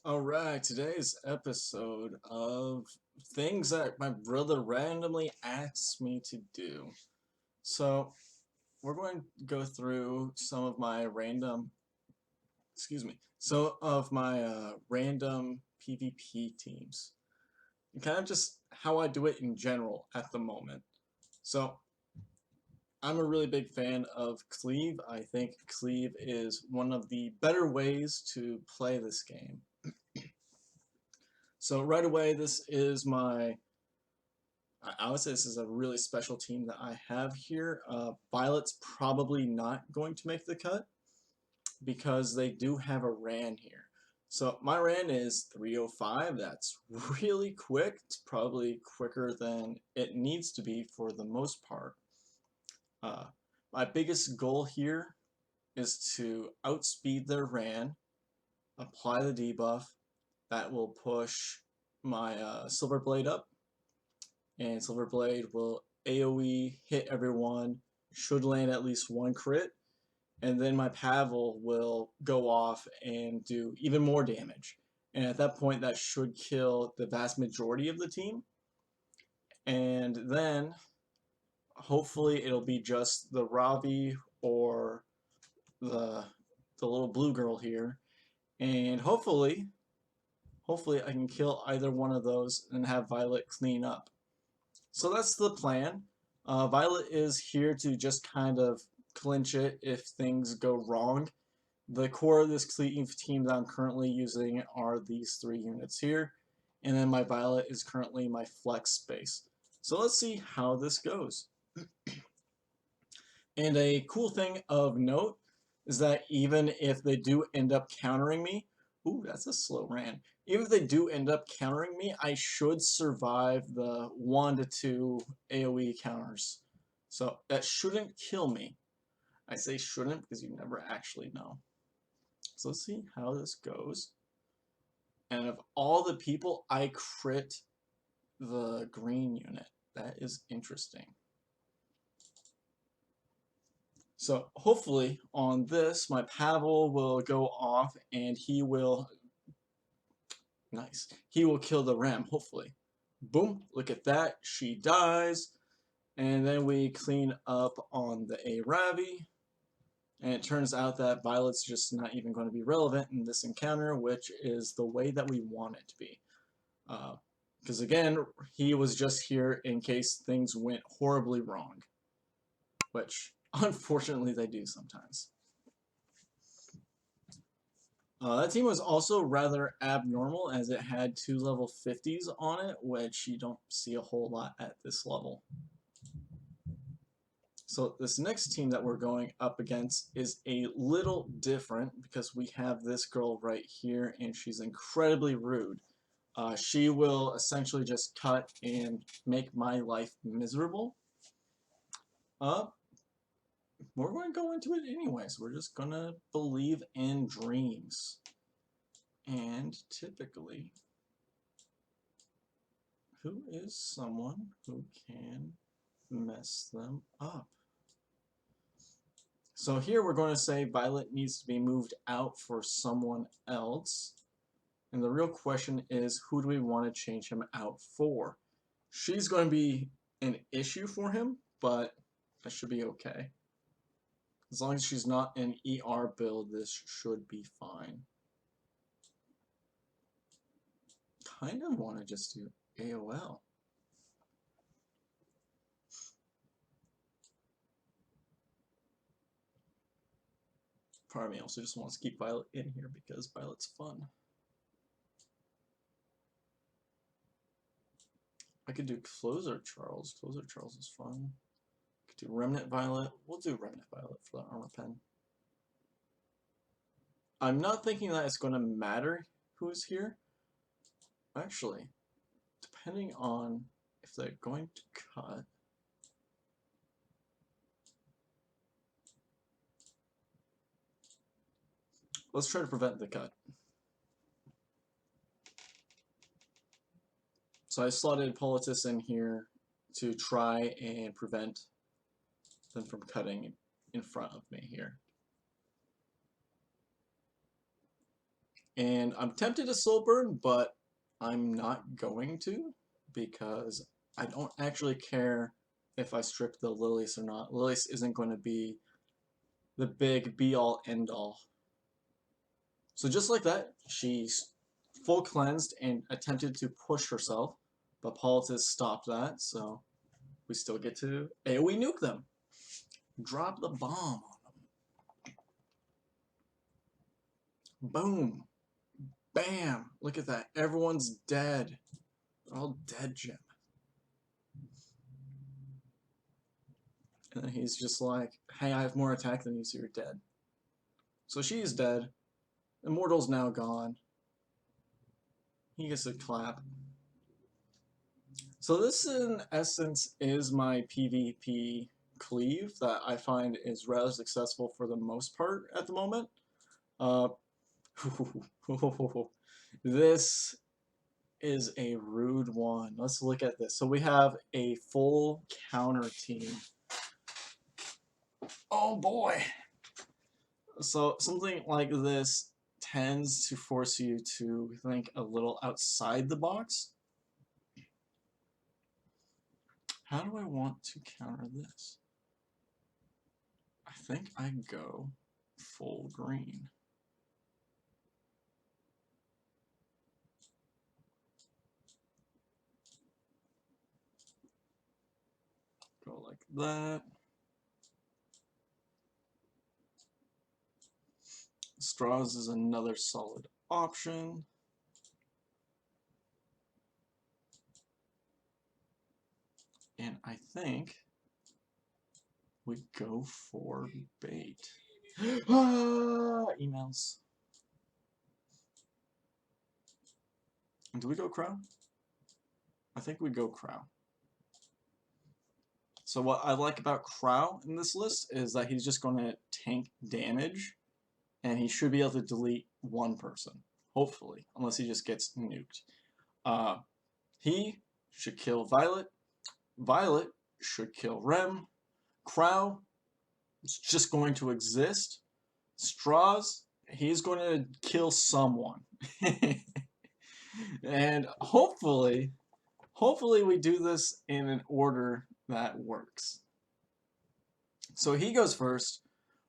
Alright, today's episode of things that my brother randomly asks me to do. So, we're going to go through some of my random, random PvP teams. And kind of just how I do it in general at the moment. So, I'm a really big fan of Cleave. I think Cleave is one of the better ways to play this game. So right away, this is I would say this is a really special team that I have here. Violet's probably not going to make the cut because they do have a Ran here. So my Ran is 305. That's really quick. It's probably quicker than it needs to be for the most part. Uh, my biggest goal here is to outspeed their Ran, apply the debuff. That will push my Silver Blade up, and Silver Blade will AoE hit everyone, should land at least one crit, and then my Pavel will go off and do even more damage. And at that point, that should kill the vast majority of the team. And then, hopefully, it'll be just the Ravi or the the little blue girl here. And hopefully I can kill either one of those and have Violet clean up. So that's the plan. Violet is here to just kind of clinch it if things go wrong. The core of this Cleave team that I'm currently using are these three units here, and then my Violet is currently my flex space. So let's see how this goes. And a cool thing of note is that even if they do end up countering me, ooh, that's a slow ran. Even if they do end up countering me, I should survive the 1 to 2 AoE counters. So that shouldn't kill me. I say shouldn't because you never actually know. So let's see how this goes. And of all the people, I crit the green unit. That is interesting. So hopefully on this, my Pavel will go off and he will, nice, he will kill the ram, hopefully. Boom, look at that, she dies. And then we clean up on the Aravi. And it turns out that Violet's just not even going to be relevant in this encounter, which is the way that we want it to be. Because again, he was just here in case things went horribly wrong. Which, unfortunately, they do sometimes. That team was also rather abnormal as it had 2 level 50s on it, which you don't see a whole lot at this level. So this next team that we're going up against is a little different because we have this girl right here and she's incredibly rude. She will essentially just cut and make my life miserable. Uh, we're going to go into it anyways. We're just going to believe in dreams. And typically, who is someone who can mess them up? So here we're going to say Violet needs to be moved out for someone else. And the real question is, who do we want to change him out for? She's going to be an issue for him, but that should be okay. As long as she's not an ER build, this should be fine. Kind of want to just do AOL. Part of me also just wants to keep Violet in here because Violet's fun. I could do Closer Charles. Closer Charles is fun. I could do Remnant Violet. We'll do Remnant Violet for the armor pen. I'm not thinking that it's going to matter who's here. Actually, depending on if they're going to cut. Let's try to prevent the cut. So I slotted Politis in here to try and prevent them from cutting in front of me here. And I'm tempted to Soul Burn, but I'm not going to because I don't actually care if I strip the Lilius or not. Lilius isn't going to be the big be-all, end-all. So just like that, she's full cleansed and attempted to push herself, but Politis stopped that, so we still get to AoE nuke them. Drop the bomb on them. Boom. Bam. Look at that. Everyone's dead. They're all dead, Jim. And then he's just like, hey, I have more attack than you, so you're dead. So she's dead. Immortal's now gone. He gets a clap. So this, in essence, is my PvP cleave that I find is rather successful for the most part at the moment. This is a rude one. Let's look at this. So we have a full counter team. Oh boy! So something like this tends to force you to think a little outside the box. How do I want to counter this? I think I go full green. Go like that. Straws is another solid option. And I think we go for bait. Emails. Do we go Crow? I think we go Crow. So what I like about Crow in this list is that he's just going to tank damage, and he should be able to delete one person, hopefully, unless he just gets nuked. He should kill Violet. Violet should kill Rem. Crow is just going to exist. Straws, he's going to kill someone. And hopefully we do this in an order that works. So he goes first.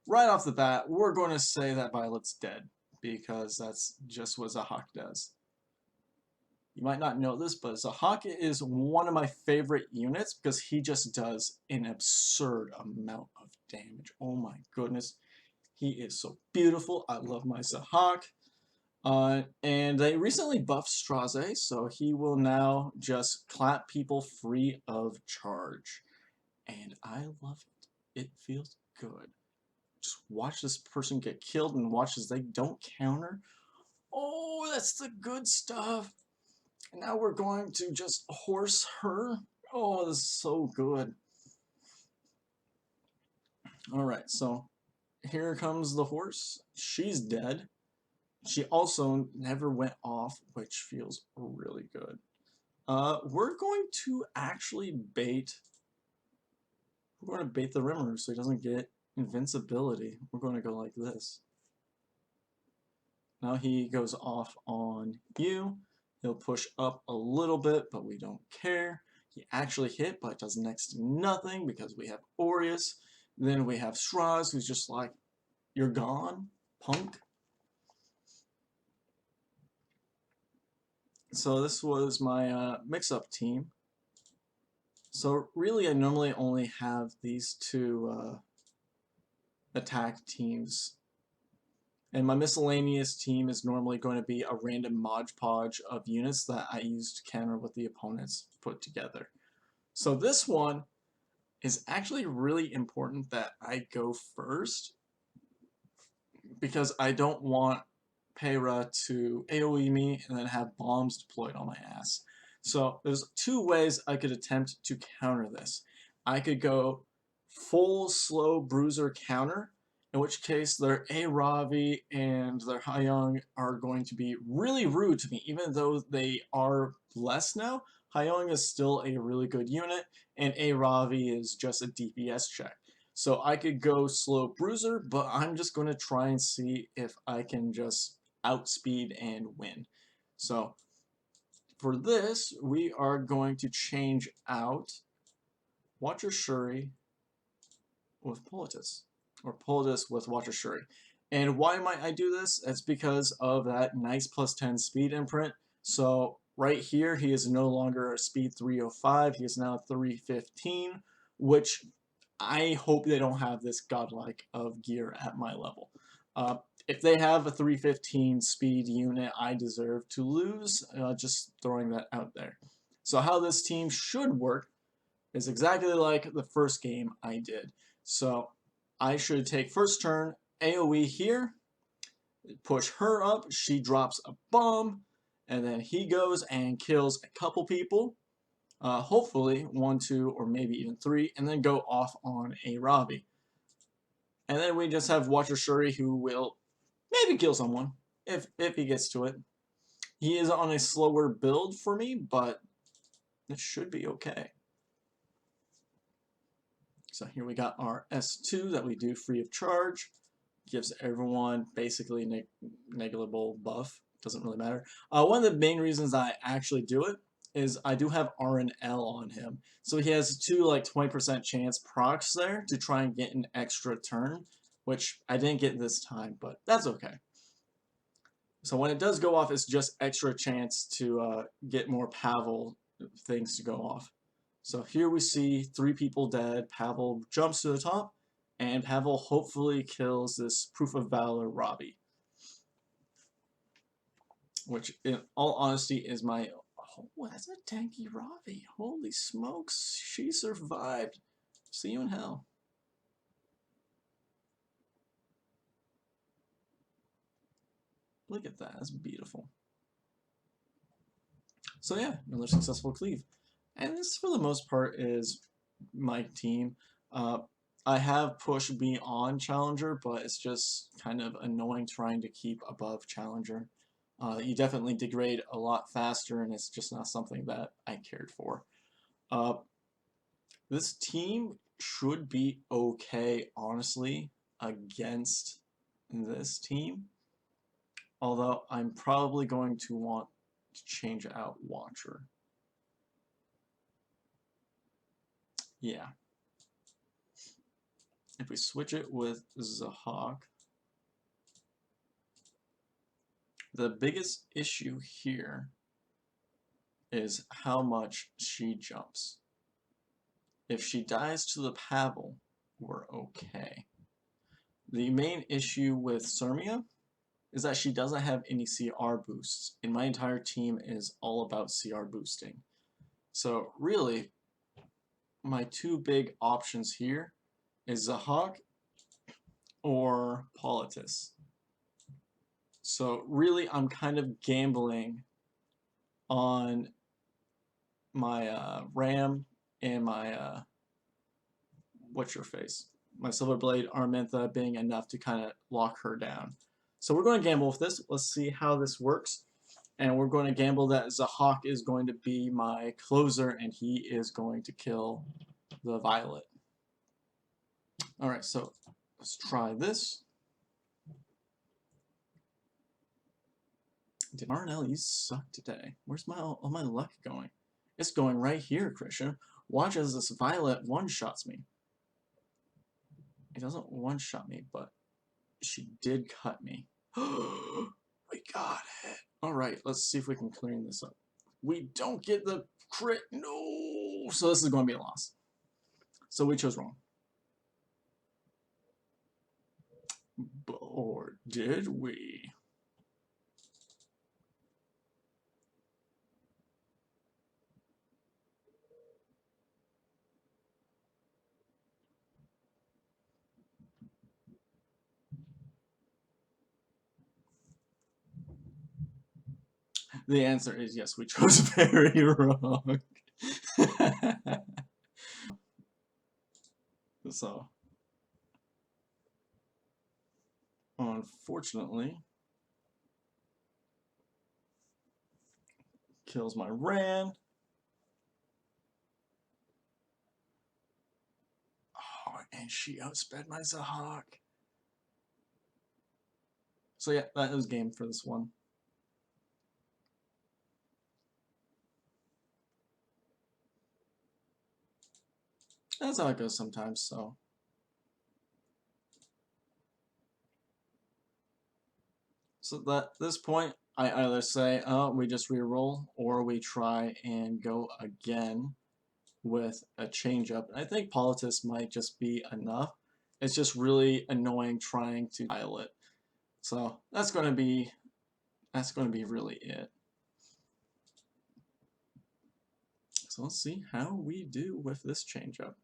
Right off the bat, we're going to say that Violet's dead, because that's just what Zahhak does. You might not know this, but Zahhak is one of my favorite units because he just does an absurd amount of damage. Oh my goodness. He is so beautiful. I love my Zahhak. And they recently buffed Straze, so he will now just clap people free of charge. And I love it. It feels good. Just watch this person get killed and watch as they don't counter. Oh, that's the good stuff. And now we're going to just horse her. Oh, this is so good. Alright, so here comes the horse. She's dead. She also never went off, which feels really good. We're going to actually bait. We're going to bait the Rimmer so he doesn't get invincibility. We're going to go like this. Now he goes off on you. He'll push up a little bit, but we don't care. He actually hit, but does next to nothing because we have Aureus. Then we have Straz, who's just like, you're gone, punk. So this was my mix-up team. So really I normally only have these two attack teams. And my miscellaneous team is normally going to be a random Mod Podge of units that I use to counter what the opponents put together. So this one is actually really important that I go first, because I don't want Peyra to AoE me and then have bombs deployed on my ass. So there's two ways I could attempt to counter this. I could go full slow bruiser counter, in which case their Ravi and their Hyung are going to be really rude to me. Even though they are blessed now, Hyung is still a really good unit, and Ravi is just a DPS check. So I could go slow bruiser, but I'm just going to try and see if I can just outspeed and win. So for this, we are going to change out Watcher Shuri with Politis, or Politis with Watcher Shuri. And why might I do this? It's because of that nice +10 speed imprint. So right here, he is no longer a speed 305, he is now 315, which I hope they don't have this godlike of gear at my level. If they have a 315 speed unit, I deserve to lose, just throwing that out there. So how this team should work is exactly like the first game I did. So I should take first turn, AoE here, push her up, she drops a bomb, and then he goes and kills a couple people, hopefully 1, 2, or maybe even 3, and then go off on a Robbie. And then we just have Watcher Shuri, who will maybe kill someone if he gets to it. He is on a slower build for me, but it should be okay. So here we got our S2 that we do free of charge. Gives everyone basically negligible buff. Doesn't really matter. One of the main reasons I actually do it is I do have RNL on him. So he has 2 like 20% chance procs there to try and get an extra turn, which I didn't get this time, but that's okay. So when it does go off, it's just extra chance to get more Pavel things to go off. So here we see 3 people dead. Pavel jumps to the top, and Pavel hopefully kills this Proof of Valor Robbie. Which, in all honesty, is my... Oh, that's a tanky Robbie. Holy smokes, she survived. See you in hell. Look at that, that's beautiful. So yeah, another successful cleave. And this, for the most part, is my team. I have pushed beyond Challenger, but it's just kind of annoying trying to keep above Challenger. You definitely degrade a lot faster, and it's just not something that I cared for. This team should be okay, honestly, against this team. Although I'm probably going to want to change out Watcher. Yeah. If we switch it with Zahhak, the biggest issue here is how much she jumps. If she dies to the Pavel, we're okay. The main issue with Sirmia is that she doesn't have any CR boosts, and my entire team is all about CR boosting. So really, my 2 big options here is Zahhak or Politis. So really, I'm kind of gambling on my Ram and my what's-your-face? My Silverblade Armantha being enough to kind of lock her down. So we're going to gamble with this. Let's see how this works. And we're going to gamble that Zahhak is going to be my closer, and he is going to kill the Violet. Alright, so let's try this. Did RNL, you suck today. Where's all my luck going? It's going right here, Christian. Watch as this Violet one-shots me. It doesn't one-shot me, but she did cut me. We got it. Alright, let's see if we can clean this up. We don't get the crit. No! So this is going to be a loss. So we chose wrong. Or did we? The answer is yes, we chose very wrong. So, unfortunately, kills my Ran. Oh, and she outsped my Zahhak. So yeah, that was game for this one. That's how it goes sometimes, so. So at this point, I either say, oh, we just re-roll, or we try and go again with a change-up. I think Politis might just be enough. It's just really annoying trying to dial it. So that's going to be really it. So let's see how we do with this change-up.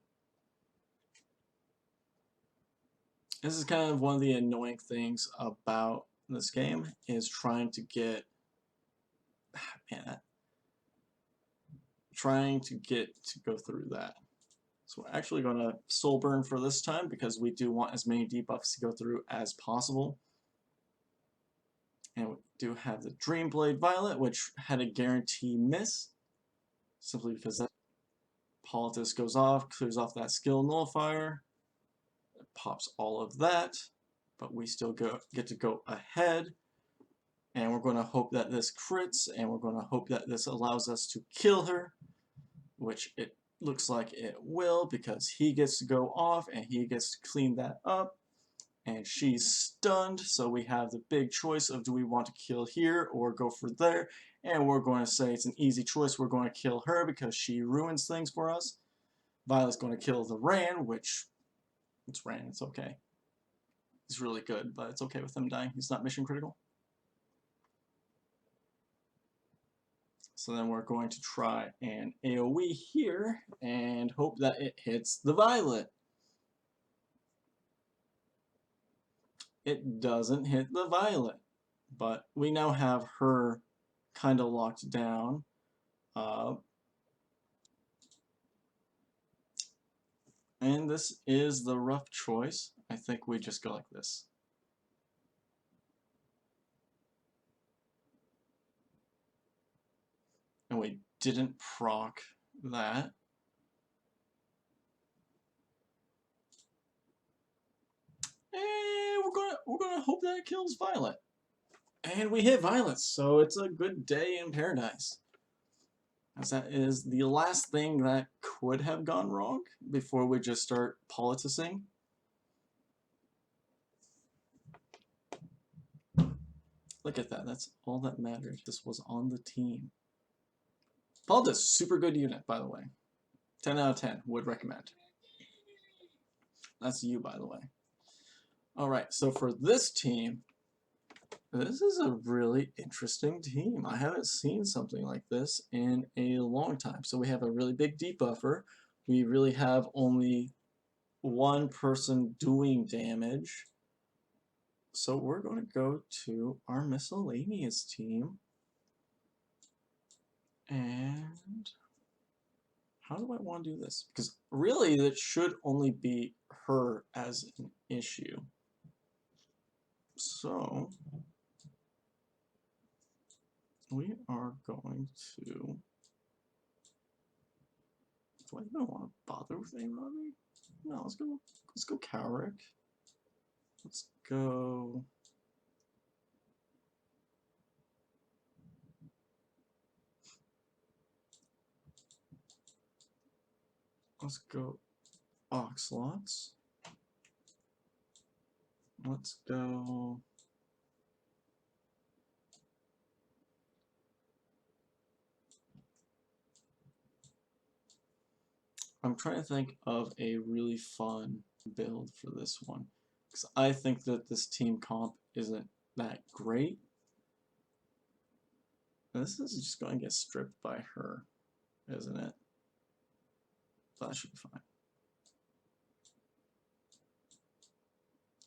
This is kind of one of the annoying things about this game, is trying to get, man, trying to get to go through that. So we're actually going to soul burn for this time because we do want as many debuffs to go through as possible. And we do have the Dreamblade Violet, which had a guarantee miss, simply because that Politis goes off, clears off that skill nullifier, it pops all of that, but we still get to go ahead. And we're going to hope that this crits, and we're going to hope that this allows us to kill her, which it looks like it will, because he gets to go off and he gets to clean that up, and she's stunned. So we have the big choice of, do we want to kill here or go for there? And we're going to say it's an easy choice. We're going to kill her because she ruins things for us. Violet's going to kill the Ran, which it's Ran, it's okay. He's really good, but it's okay with him dying. He's not mission critical. So then we're going to try an AoE here and hope that it hits the Violet. It doesn't hit the Violet, but we now have her kind of locked down. And this is the rough choice. I think we just go like this. And we didn't proc that. And we're gonna hope that kills Violet. And we hit Violet, so it's a good day in paradise. As that is the last thing that could have gone wrong before we just start politicing. Look at that, that's all that mattered. This was on the team. Politis, super good unit, by the way. 10 out of 10, would recommend. That's you, by the way. Alright, so for this team, this is a really interesting team. I haven't seen something like this in a long time. So we have a really big debuffer. We really have only one person doing damage. So we're going to go to our miscellaneous team. And how do I want to do this? Because really, it should only be her as an issue. So we are going to... Do I even want to bother with Arabi? No, let's go Cowrick. Let's go... Let's go Oxlots. Let's go... I'm trying to think of a really fun build for this one, because I think that this team comp isn't that great. This is just going to get stripped by her, isn't it? That should be fine.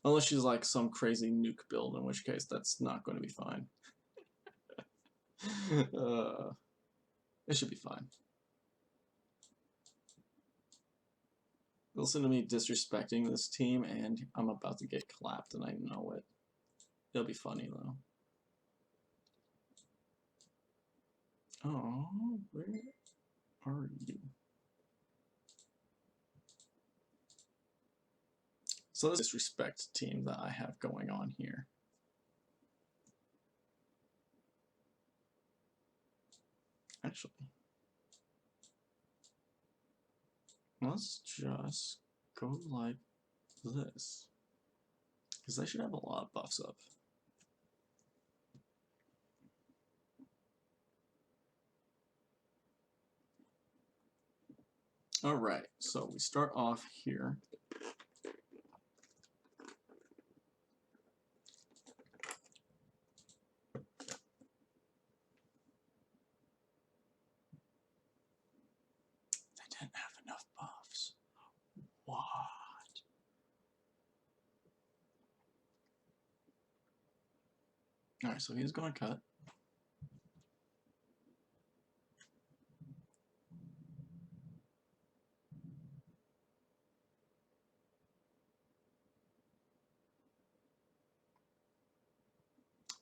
Unless she's like some crazy nuke build, in which case that's not going to be fine. It should be fine. Listen to me disrespecting this team, and I'm about to get clapped, and I know it. It'll be funny, though. Oh, where are you? So this disrespect team that I have going on here. Actually, let's just go like this, because they should have a lot of buffs up. Alright, so we start off here. They didn't have enough buffs. What? Alright, so he's going to cut.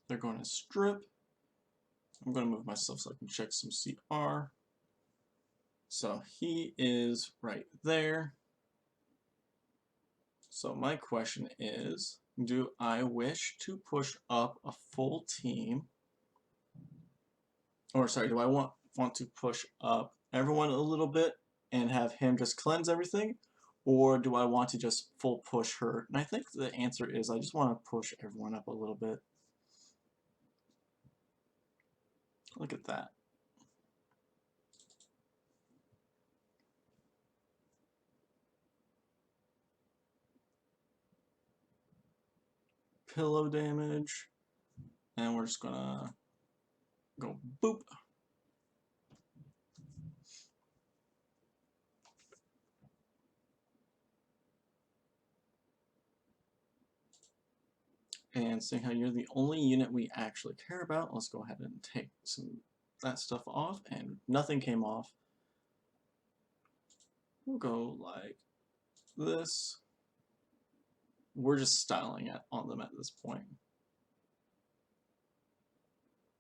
They're going to strip. I'm going to move myself so I can check some CR. So he is right there. So my question is, do I wish to push up a full team? Or sorry, do I want to push up everyone a little bit and have him just cleanse everything? Or do I want to just full push her? And I think the answer is I just want to push everyone up a little bit. Look at that. Pillow damage. And we're just gonna go boop. And seeing how you're the only unit we actually care about, let's go ahead and take that stuff off, and nothing came off. We'll go like this. We're just styling it on them at this point.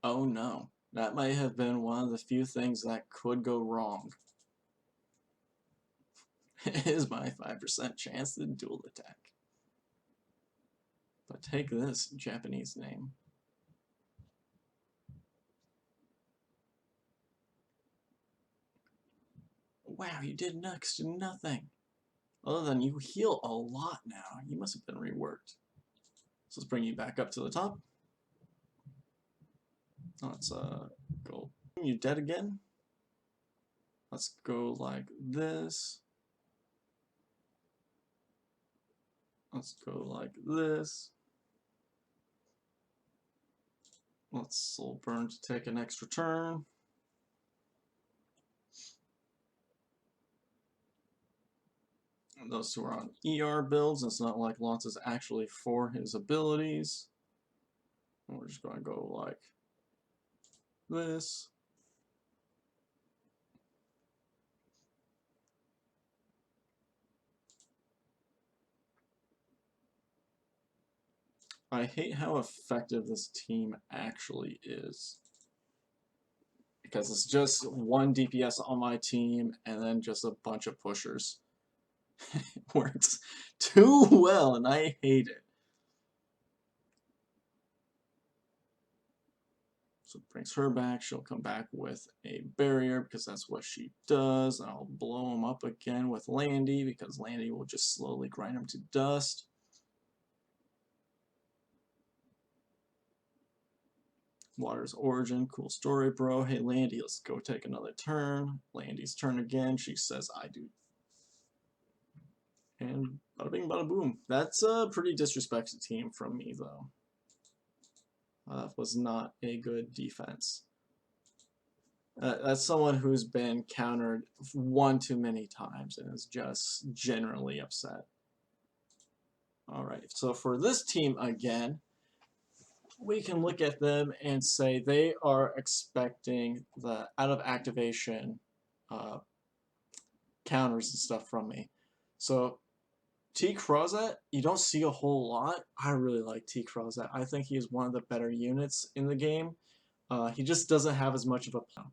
Oh no, that might have been one of the few things that could go wrong. It is my 5% chance to dual attack. But take this Japanese name. Wow, you did next to nothing. Other than you heal a lot now. You must have been reworked. So let's bring you back up to the top. Let's go. You dead again? Let's go like this. Let's go like this. Let's soul burn to take an extra turn. And those two are on ER builds. It's not like Lance is actually for his abilities. And we're just going to go like this. I hate how effective this team actually is. Because it's just one DPS on my team and then just a bunch of pushers. It works too well and I hate it. So it brings her back. She'll come back with a barrier because that's what she does. And I'll blow him up again with Landy because Landy will just slowly grind him to dust. Water's Origin, cool story, bro. Hey, Landy, let's go take another turn. Landy's turn again. She says, I do. And bada bing, bada boom. That's a pretty disrespected team from me, though. That was not a good defense. That's someone who's been countered one too many times and is just generally upset. Alright, so for this team again, we can look at them and say they are expecting the out of activation counters and stuff from me. So T. Crozet, you don't see a whole lot. I really like T. Crozet. I think he is one of the better units in the game. He just doesn't have as much of a plan.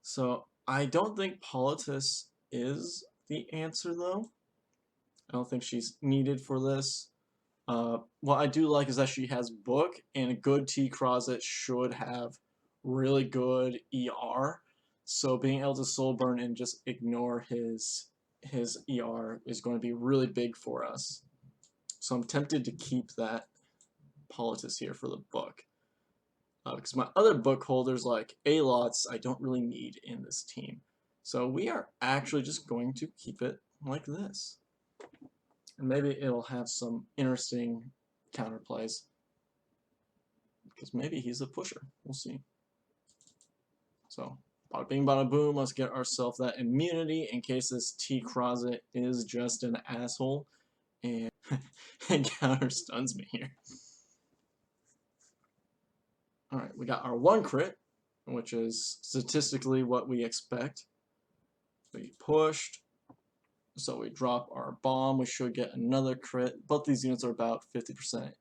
So I don't think Politis is the answer though. I don't think she's needed for this. What I do like is that she has book, and a good T. Crozet should have really good ER. So being able to soul burn and just ignore his ER is going to be really big for us. So I'm tempted to keep that Politis here for the book. Because my other book holders like A-Lots I don't really need in this team. So we are actually just going to keep it like this. And maybe it'll have some interesting counterplays. Because maybe he's a pusher. We'll see. So, bada bing bada boom, let's get ourselves that immunity in case this T-Crozet is just an asshole and, and counter stuns me here. Alright, we got our 1 crit, which is statistically what we expect. We pushed, so we drop our bomb, we should get another crit. Both these units are about 50%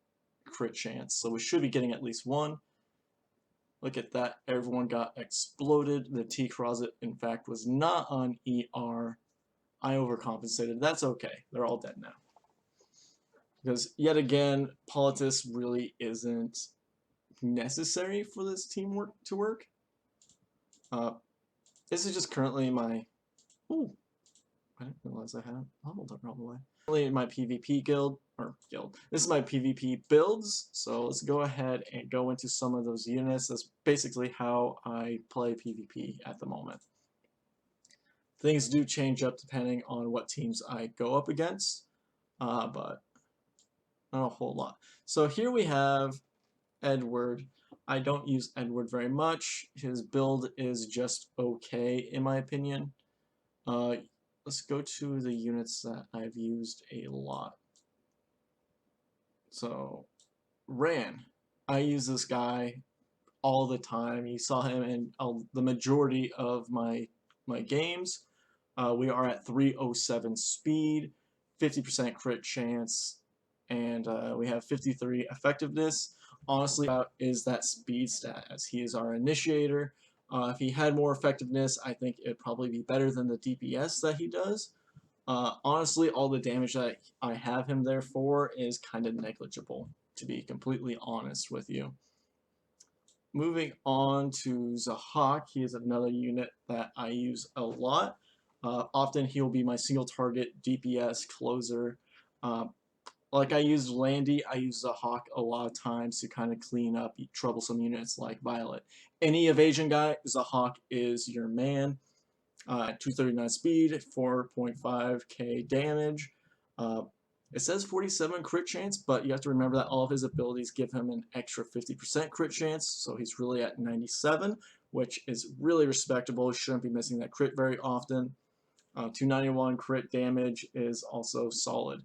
crit chance, so we should be getting at least 1. Look at that, everyone got exploded. The T-Crozet, in fact, was not on ER. I overcompensated. That's okay. They're all dead now. Because, yet again, Politis really isn't necessary for this teamwork to work. This is just currently my... Ooh, I didn't realize I hadn't leveled up all the way. Currently in my PvP guild. This is my PvP builds, so let's go ahead and go into some of those units. That's basically how I play PvP at the moment. Things do change up depending on what teams I go up against, but not a whole lot. So here we have Edward. I don't use Edward very much. His build is just okay, in my opinion. Let's go to the units that I've used a lot. So, Ran. I use this guy all the time. You saw him in the majority of my games. We are at 307 speed, 50% crit chance, and we have 53 effectiveness. Honestly, is that speed stat, as he is our initiator. If he had more effectiveness, I think it'd probably be better than the DPS that he does. Honestly, all the damage that I have him there for is kind of negligible, to be completely honest with you. Moving on to Zahhak, he is another unit that I use a lot. Often he'll be my single target DPS closer. Like I used Landy, I use Zahhak a lot of times to kind of clean up troublesome units like Violet. Any evasion guy, Zahhak is your man. 239 speed, 4.5k damage. It says 47 crit chance, but you have to remember that all of his abilities give him an extra 50% crit chance, so he's really at 97, which is really respectable. He shouldn't be missing that crit very often. 291 crit damage is also solid.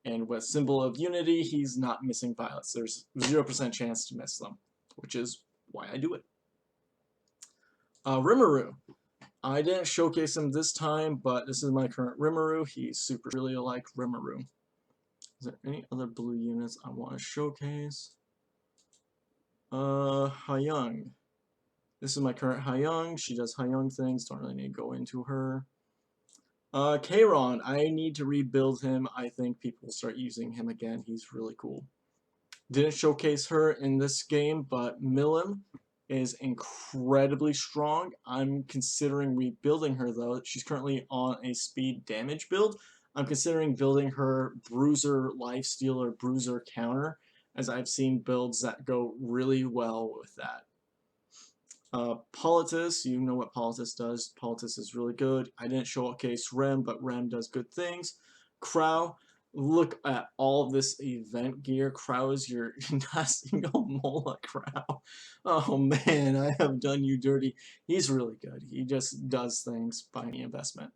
And with Symbol of Unity, he's not missing violets. There's 0% chance to miss them, which is why I do it. Rimuru. I didn't showcase him this time, but this is my current Rimuru. He's super really like Rimuru. Is there any other blue units I want to showcase? Hyung. This is my current Hyung. She does Hyung things. Don't really need to go into her. Kayron. I need to rebuild him. I think people will start using him again. He's really cool. Didn't showcase her in this game, but Milim is incredibly strong. I'm considering rebuilding her though. She's currently on a speed damage build. I'm considering building her Bruiser Lifesteal or Bruiser Counter, as I've seen builds that go really well with that. Politis, you know what Politis does. Politis is really good. I didn't showcase Rem, but Rem does good things. Crow, look at all of this event gear. Crow is your Mola Crow. Oh man, I have done you dirty. He's really good. He just does things by any investment.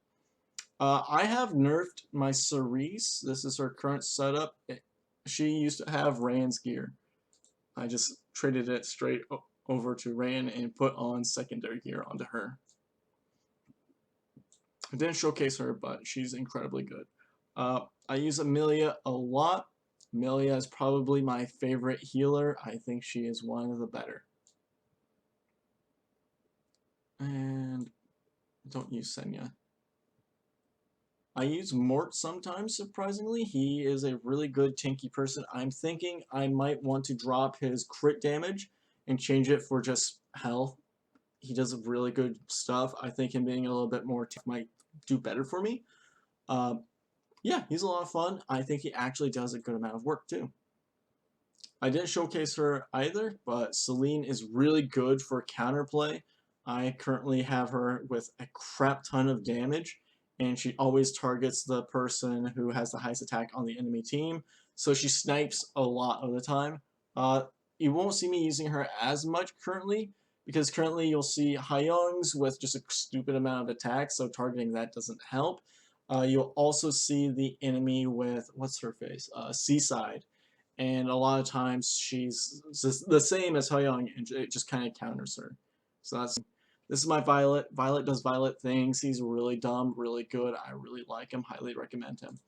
I have nerfed my Cerise. This is her current setup. She used to have Rand's gear. I just traded it straight over to Rand and put on secondary gear onto her. I didn't showcase her, but she's incredibly good. I use Amelia a lot. Amelia is probably my favorite healer. I think she is one of the better. And don't use Senya. I use Mort sometimes, surprisingly. He is a really good tanky person. I'm thinking I might want to drop his crit damage and change it for just health. He does really good stuff. I think him being a little bit more might do better for me. Yeah, he's a lot of fun. I think he actually does a good amount of work too. I didn't showcase her either, but Celine is really good for counterplay. I currently have her with a crap ton of damage, and she always targets the person who has the highest attack on the enemy team, so she snipes a lot of the time. You won't see me using her as much currently, because currently you'll see Hyungs with just a stupid amount of attack, so targeting that doesn't help. You'll also see the enemy with, what's her face? Seaside. And a lot of times she's the same as Hyung, and it just kind of counters her. So this is my Violet. Violet does Violet things. He's really dumb, really good. I really like him. Highly recommend him.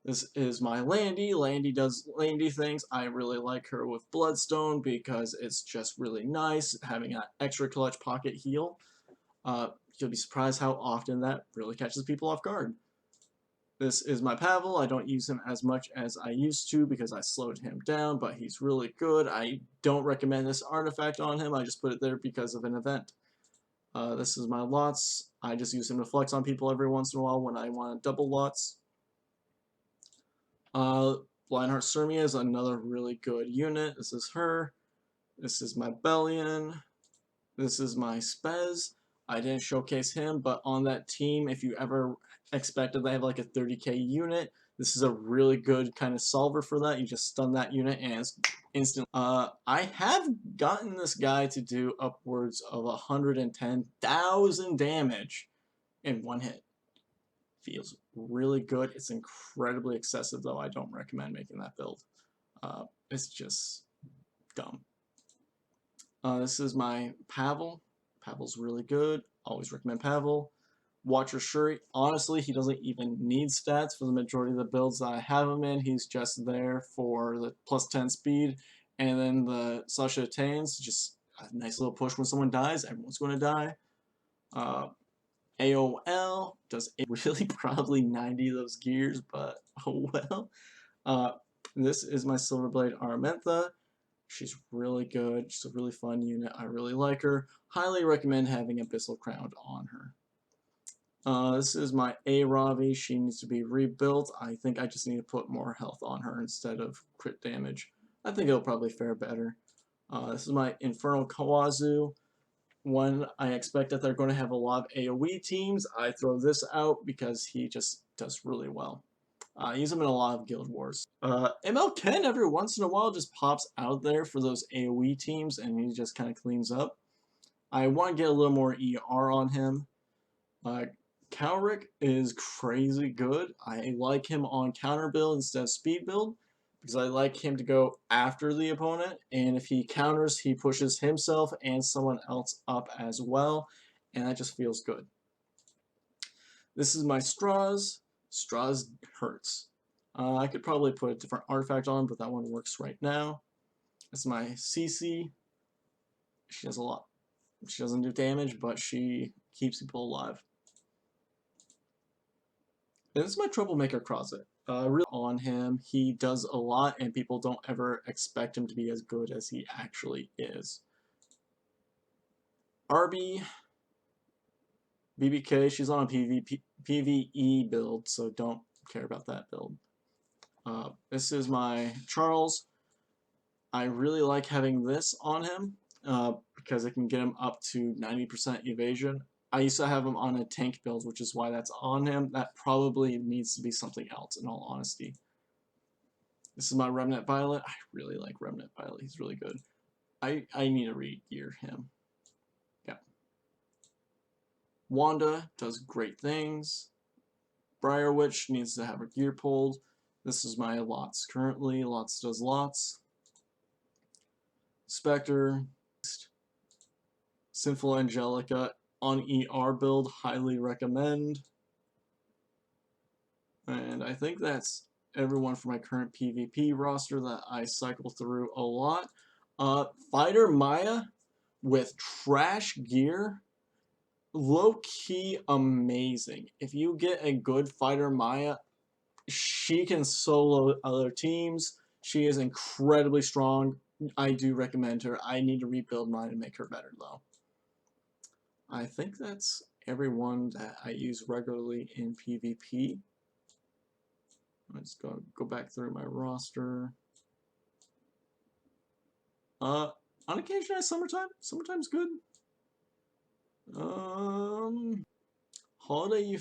This is my Landy. Landy does Landy things. I really like her with Bloodstone because it's just really nice having an extra clutch pocket heal. You'll be surprised how often that really catches people off guard. This is my Pavel. I don't use him as much as I used to because I slowed him down, but he's really good. I don't recommend this artifact on him. I just put it there because of an event. This is my Lots. I just use him to flex on people every once in a while when I want to double Lots. Lionheart Sturmia is another really good unit. This is her. This is my Bellion. This is my Spez. I didn't showcase him, but on that team, if you ever expected they have like a 30k unit, this is a really good kind of solver for that. You just stun that unit and it's instant. I have gotten this guy to do upwards of 110,000 damage in one hit. Feels really good. It's incredibly excessive though. I don't recommend making that build. It's just dumb. This is my Pavel. Pavel's really good. Always recommend Pavel. Watcher Shuri. Honestly, he doesn't even need stats for the majority of the builds that I have him in. He's just there for the plus 10 speed. And then the Sasha Tains, just a nice little push when someone dies. Everyone's going to die. AOL does really probably 90 of those gears, but oh well. This is my Silverblade Aramentha. She's really good. She's a really fun unit. I really like her. Highly recommend having Abyssal Crown on her. This is my Ravi. She needs to be rebuilt. I think I just need to put more health on her instead of crit damage. I think it'll probably fare better. This is my Infernal Kawazu. When I expect that they're going to have a lot of AoE teams, I throw this out because he just does really well. I use him in a lot of Guild Wars. ML Ken every once in a while just pops out there for those AoE teams and he just kind of cleans up. I want to get a little more ER on him. Calric is crazy good. I like him on counter build instead of speed build because I like him to go after the opponent, and if he counters, he pushes himself and someone else up as well, and that just feels good. This is my Straws. Straws hurts. I could probably put a different artifact on, but that one works right now. This is my CC. She does a lot. She doesn't do damage, but she keeps people alive. And this is my Troublemaker Crozet. Really on him, he does a lot, and people don't ever expect him to be as good as he actually is. Arby, BBK, she's on a PvE build, so don't care about that build. This is my Charles. I really like having this on him because it can get him up to 90% evasion. I used to have him on a tank build, which is why that's on him. That probably needs to be something else, in all honesty. This is my Remnant Violet. I really like Remnant Violet. He's really good. I need to re-gear him. Yeah. Wanda does great things. Briar Witch needs to have her gear pulled. This is my Lots currently. Lots does Lots. Spectre. Sinful Angelica on ER build, highly recommend. And I think that's everyone for my current PvP roster that I cycle through a lot. Fighter Maya with trash gear, low-key amazing. If you get a good Fighter Maya, she can solo other teams. She is incredibly strong. I do recommend her. I need to rebuild mine and make her better, though. I think that's everyone that I use regularly in PvP. Let's go back through my roster. On occasion, summertime. Summertime's good. Holiday, you